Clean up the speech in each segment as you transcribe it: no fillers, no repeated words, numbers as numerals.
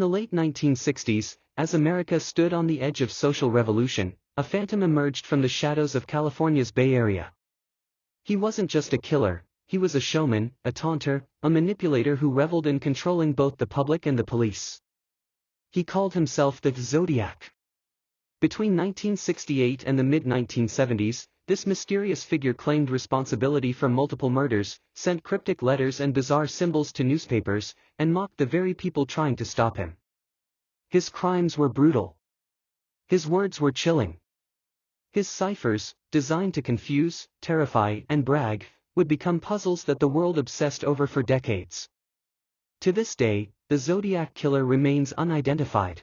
the late 1960s, as America stood on the edge of social revolution, a phantom emerged from the shadows of California's Bay Area. He wasn't just a killer, he was a showman, a taunter, a manipulator who reveled in controlling both the public and the police. He called himself the Zodiac. Between 1968 and the mid-1970s, this mysterious figure claimed responsibility for multiple murders, sent cryptic letters and bizarre symbols to newspapers, and mocked the very people trying to stop him. His crimes were brutal. His words were chilling. His ciphers, designed to confuse, terrify, and brag, would become puzzles that the world obsessed over for decades. To this day, the Zodiac Killer remains unidentified.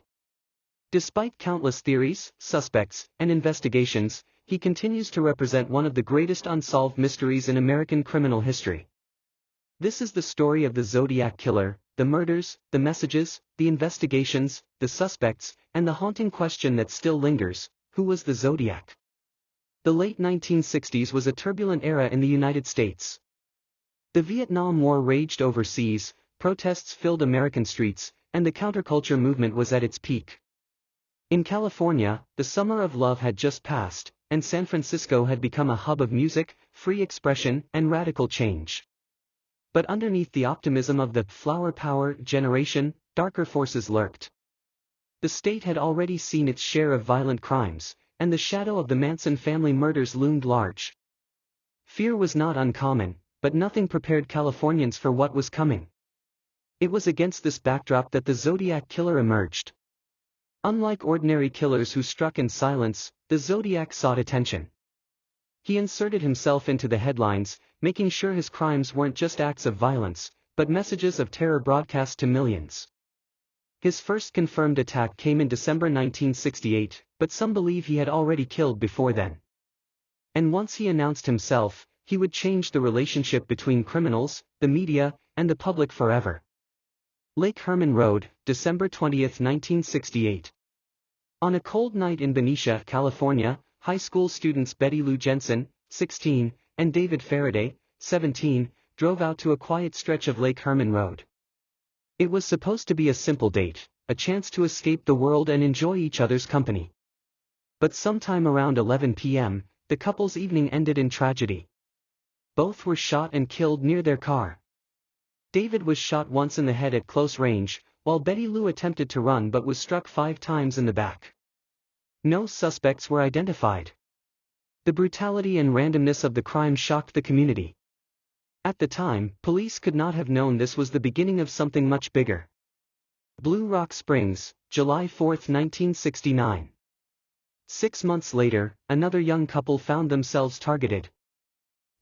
Despite countless theories, suspects, and investigations, he continues to represent one of the greatest unsolved mysteries in American criminal history. This is the story of the Zodiac Killer, the murders, the messages, the investigations, the suspects, and the haunting question that still lingers: who was the Zodiac? The late 1960s was a turbulent era in the United States. The Vietnam War raged overseas, protests filled American streets, and the counterculture movement was at its peak. In California, the summer of love had just passed, and San Francisco had become a hub of music, free expression, and radical change. But underneath the optimism of the flower power generation, darker forces lurked. The state had already seen its share of violent crimes, and the shadow of the Manson family murders loomed large. Fear was not uncommon, but nothing prepared Californians for what was coming. It was against this backdrop that the Zodiac Killer emerged. Unlike ordinary killers who struck in silence, the Zodiac sought attention. He inserted himself into the headlines, making sure his crimes weren't just acts of violence, but messages of terror broadcast to millions. His first confirmed attack came in December 1968, but some believe he had already killed before then. And once he announced himself, he would change the relationship between criminals, the media, and the public forever. Lake Herman Road, December 20, 1968. On a cold night in Benicia, California, high school students Betty Lou Jensen, 16, and David Faraday, 17, drove out to a quiet stretch of Lake Herman Road. It was supposed to be a simple date, a chance to escape the world and enjoy each other's company. But sometime around 11 p.m., the couple's evening ended in tragedy. Both were shot and killed near their car. David was shot once in the head at close range, while Betty Lou attempted to run but was struck 5 times in the back. No suspects were identified. The brutality and randomness of the crime shocked the community. At the time, police could not have known this was the beginning of something much bigger. Blue Rock Springs, July 4, 1969. 6 months later, another young couple found themselves targeted.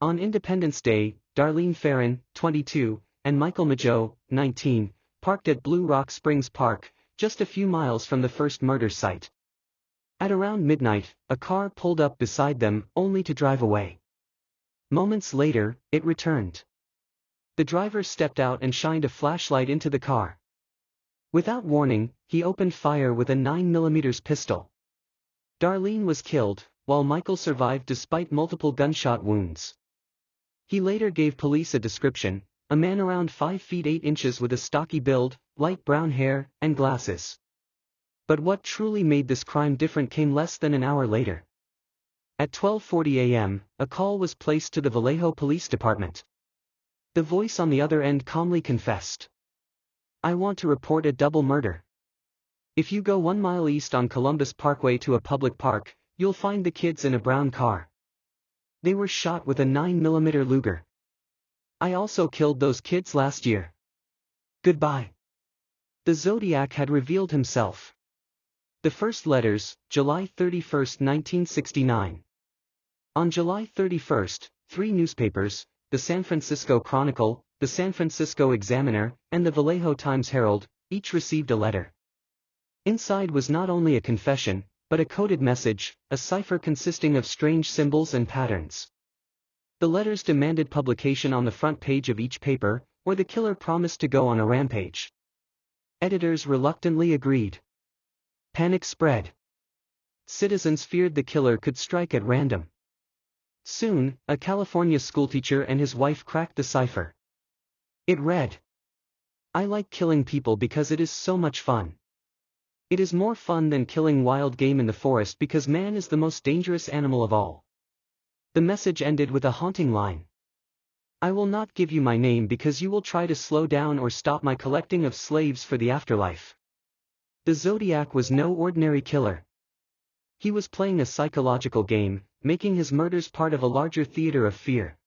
On Independence Day, Darlene Ferrin, 22, and Michael Mageau, 19, parked at Blue Rock Springs Park, just a few miles from the first murder site. At around midnight, a car pulled up beside them, only to drive away. Moments later, it returned. The driver stepped out and shined a flashlight into the car. Without warning, he opened fire with a 9mm pistol. Darlene was killed, while Michael survived despite multiple gunshot wounds. He later gave police a description: a man around 5 feet 8 inches with a stocky build, light brown hair, and glasses. But what truly made this crime different came less than an hour later. At 12:40 a.m., a call was placed to the Vallejo Police Department. The voice on the other end calmly confessed, "I want to report a double murder. If you go 1 mile east on Columbus Parkway to a public park, you'll find the kids in a brown car. They were shot with a 9mm Luger. I also killed those kids last year. Goodbye." The Zodiac had revealed himself. The first letters, July 31, 1969. On July 31, 3 newspapers, the San Francisco Chronicle, the San Francisco Examiner, and the Vallejo Times-Herald, each received a letter. Inside was not only a confession, but a coded message, a cipher consisting of strange symbols and patterns. The letters demanded publication on the front page of each paper, or the killer promised to go on a rampage. Editors reluctantly agreed. Panic spread. Citizens feared the killer could strike at random. Soon, a California schoolteacher and his wife cracked the cipher. It read: I like killing people because it is so much fun. It is more fun than killing wild game in the forest because man is the most dangerous animal of all. The message ended with a haunting line. I will not give you my name because you will try to slow down or stop my collecting of slaves for the afterlife. The Zodiac was no ordinary killer. He was playing a psychological game, making his murders part of a larger theater of fear.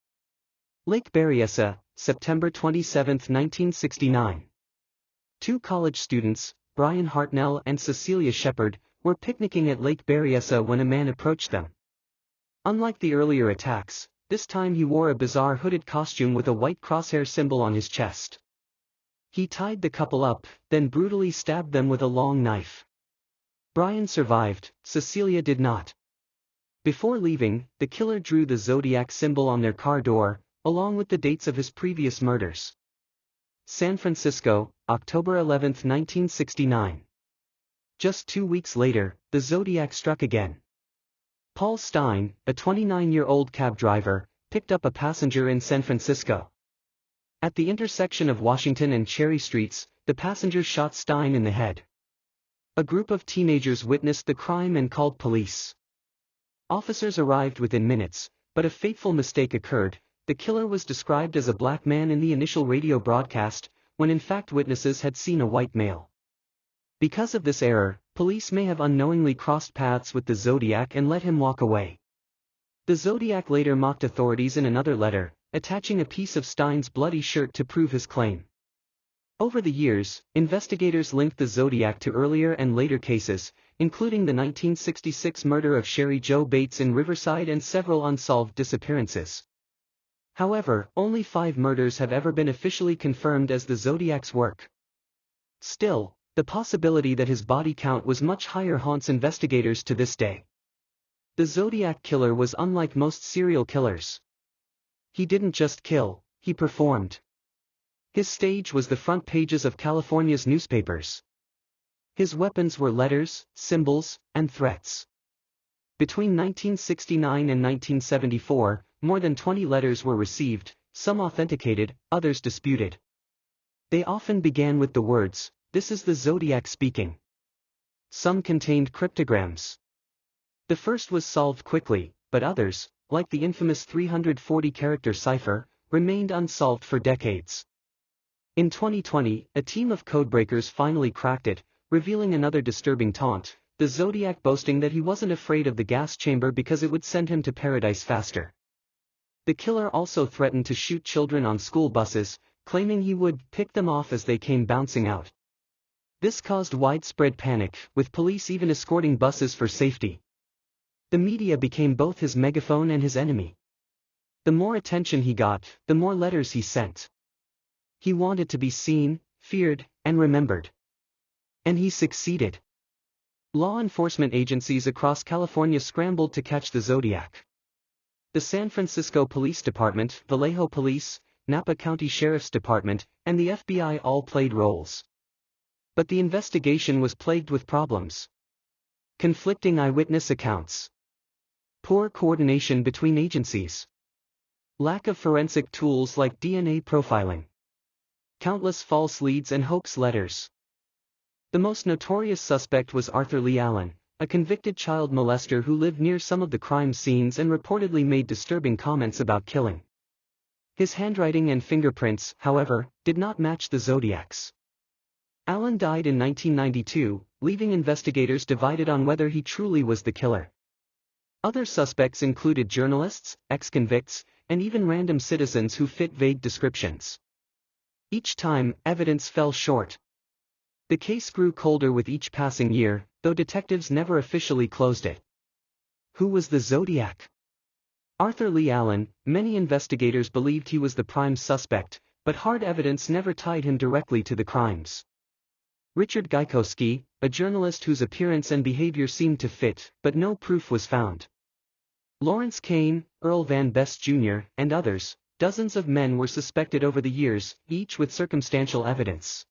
Lake Berryessa, September 27, 1969. Two college students, Brian Hartnell and Cecilia Shepard, were picnicking at Lake Berryessa when a man approached them. Unlike the earlier attacks, this time he wore a bizarre hooded costume with a white crosshair symbol on his chest. He tied the couple up, then brutally stabbed them with a long knife. Brian survived, Cecilia did not. Before leaving, the killer drew the Zodiac symbol on their car door, along with the dates of his previous murders. San Francisco, October 11, 1969. Just 2 weeks later, the Zodiac struck again. Paul Stein, a 29-year-old cab driver, picked up a passenger in San Francisco. At the intersection of Washington and Cherry Streets, the passenger shot Stein in the head. A group of teenagers witnessed the crime and called police. Officers arrived within minutes, but a fateful mistake occurred. The killer was described as a black man in the initial radio broadcast, when in fact witnesses had seen a white male. Because of this error, police may have unknowingly crossed paths with the Zodiac and let him walk away. The Zodiac later mocked authorities in another letter, attaching a piece of Stein's bloody shirt to prove his claim. Over the years, investigators linked the Zodiac to earlier and later cases, including the 1966 murder of Sherry Jo Bates in Riverside and several unsolved disappearances. However, only 5 murders have ever been officially confirmed as the Zodiac's work. Still, the possibility that his body count was much higher haunts investigators to this day. The Zodiac Killer was unlike most serial killers. He didn't just kill, he performed. His stage was the front pages of California's newspapers. His weapons were letters, symbols, and threats. Between 1969 and 1974, more than 20 letters were received, some authenticated, others disputed. They often began with the words, "This is the Zodiac speaking." Some contained cryptograms. The first was solved quickly, but others, like the infamous 340-character cipher, remained unsolved for decades. In 2020, a team of codebreakers finally cracked it, revealing another disturbing taunt, the Zodiac boasting that he wasn't afraid of the gas chamber because it would send him to paradise faster. The killer also threatened to shoot children on school buses, claiming he would pick them off as they came bouncing out. This caused widespread panic, with police even escorting buses for safety. The media became both his megaphone and his enemy. The more attention he got, the more letters he sent. He wanted to be seen, feared, and remembered. And he succeeded. Law enforcement agencies across California scrambled to catch the Zodiac. The San Francisco Police Department, Vallejo Police, Napa County Sheriff's Department, and the FBI all played roles. But the investigation was plagued with problems. Conflicting eyewitness accounts. Poor coordination between agencies. Lack of forensic tools like DNA profiling. Countless false leads and hoax letters. The most notorious suspect was Arthur Lee Allen, a convicted child molester who lived near some of the crime scenes and reportedly made disturbing comments about killing. His handwriting and fingerprints, however, did not match the Zodiac's. Allen died in 1992, leaving investigators divided on whether he truly was the killer. Other suspects included journalists, ex-convicts, and even random citizens who fit vague descriptions. Each time, evidence fell short. The case grew colder with each passing year, though detectives never officially closed it. Who was the Zodiac? Arthur Lee Allen. Many investigators believed he was the prime suspect, but hard evidence never tied him directly to the crimes. Richard Gaikowski, a journalist whose appearance and behavior seemed to fit, but no proof was found. Lawrence Kane, Earl Van Best Jr., and others, dozens of men were suspected over the years, each with circumstantial evidence.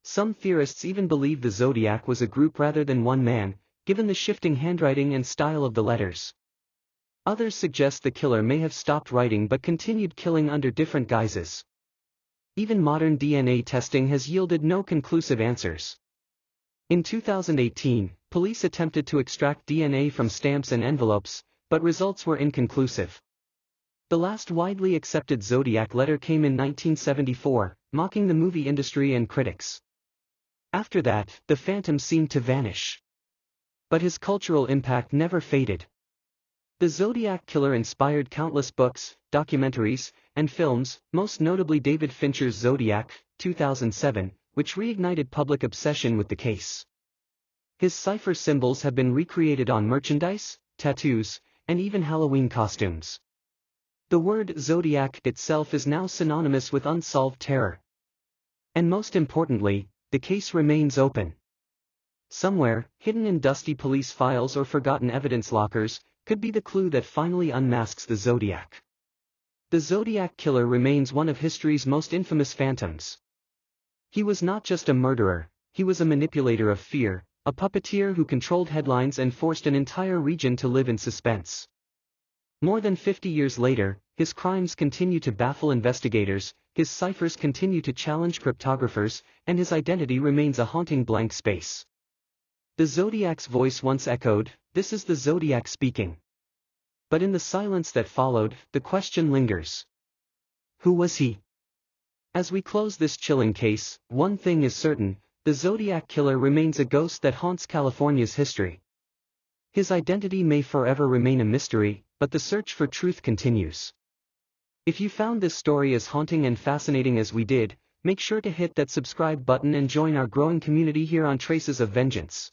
Some theorists even believe the Zodiac was a group rather than one man, given the shifting handwriting and style of the letters. Others suggest the killer may have stopped writing but continued killing under different guises. Even modern DNA testing has yielded no conclusive answers. In 2018, police attempted to extract DNA from stamps and envelopes, but results were inconclusive. The last widely accepted Zodiac letter came in 1974, mocking the movie industry and critics. After that, the phantom seemed to vanish. But his cultural impact never faded. The Zodiac Killer inspired countless books, documentaries, and films, most notably David Fincher's Zodiac, 2007, which reignited public obsession with the case. His cipher symbols have been recreated on merchandise, tattoos, and even Halloween costumes. The word Zodiac itself is now synonymous with unsolved terror. And most importantly, the case remains open. Somewhere, hidden in dusty police files or forgotten evidence lockers, could be the clue that finally unmasks the Zodiac. The Zodiac Killer remains one of history's most infamous phantoms. He was not just a murderer, he was a manipulator of fear, a puppeteer who controlled headlines and forced an entire region to live in suspense. More than 50 years later, his crimes continue to baffle investigators, his ciphers continue to challenge cryptographers, and his identity remains a haunting blank space. The Zodiac's voice once echoed, "This is the Zodiac speaking." But in the silence that followed, the question lingers. Who was he? As we close this chilling case, one thing is certain, the Zodiac Killer remains a ghost that haunts California's history. His identity may forever remain a mystery, but the search for truth continues. If you found this story as haunting and fascinating as we did, make sure to hit that subscribe button and join our growing community here on Traces of Vengeance.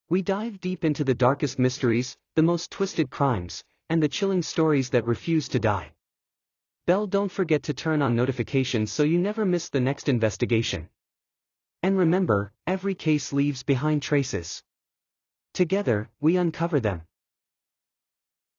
We dive deep into the darkest mysteries, the most twisted crimes, and the chilling stories that refuse to die. Don't forget to turn on notifications so you never miss the next investigation. And remember, every case leaves behind traces. Together, we uncover them.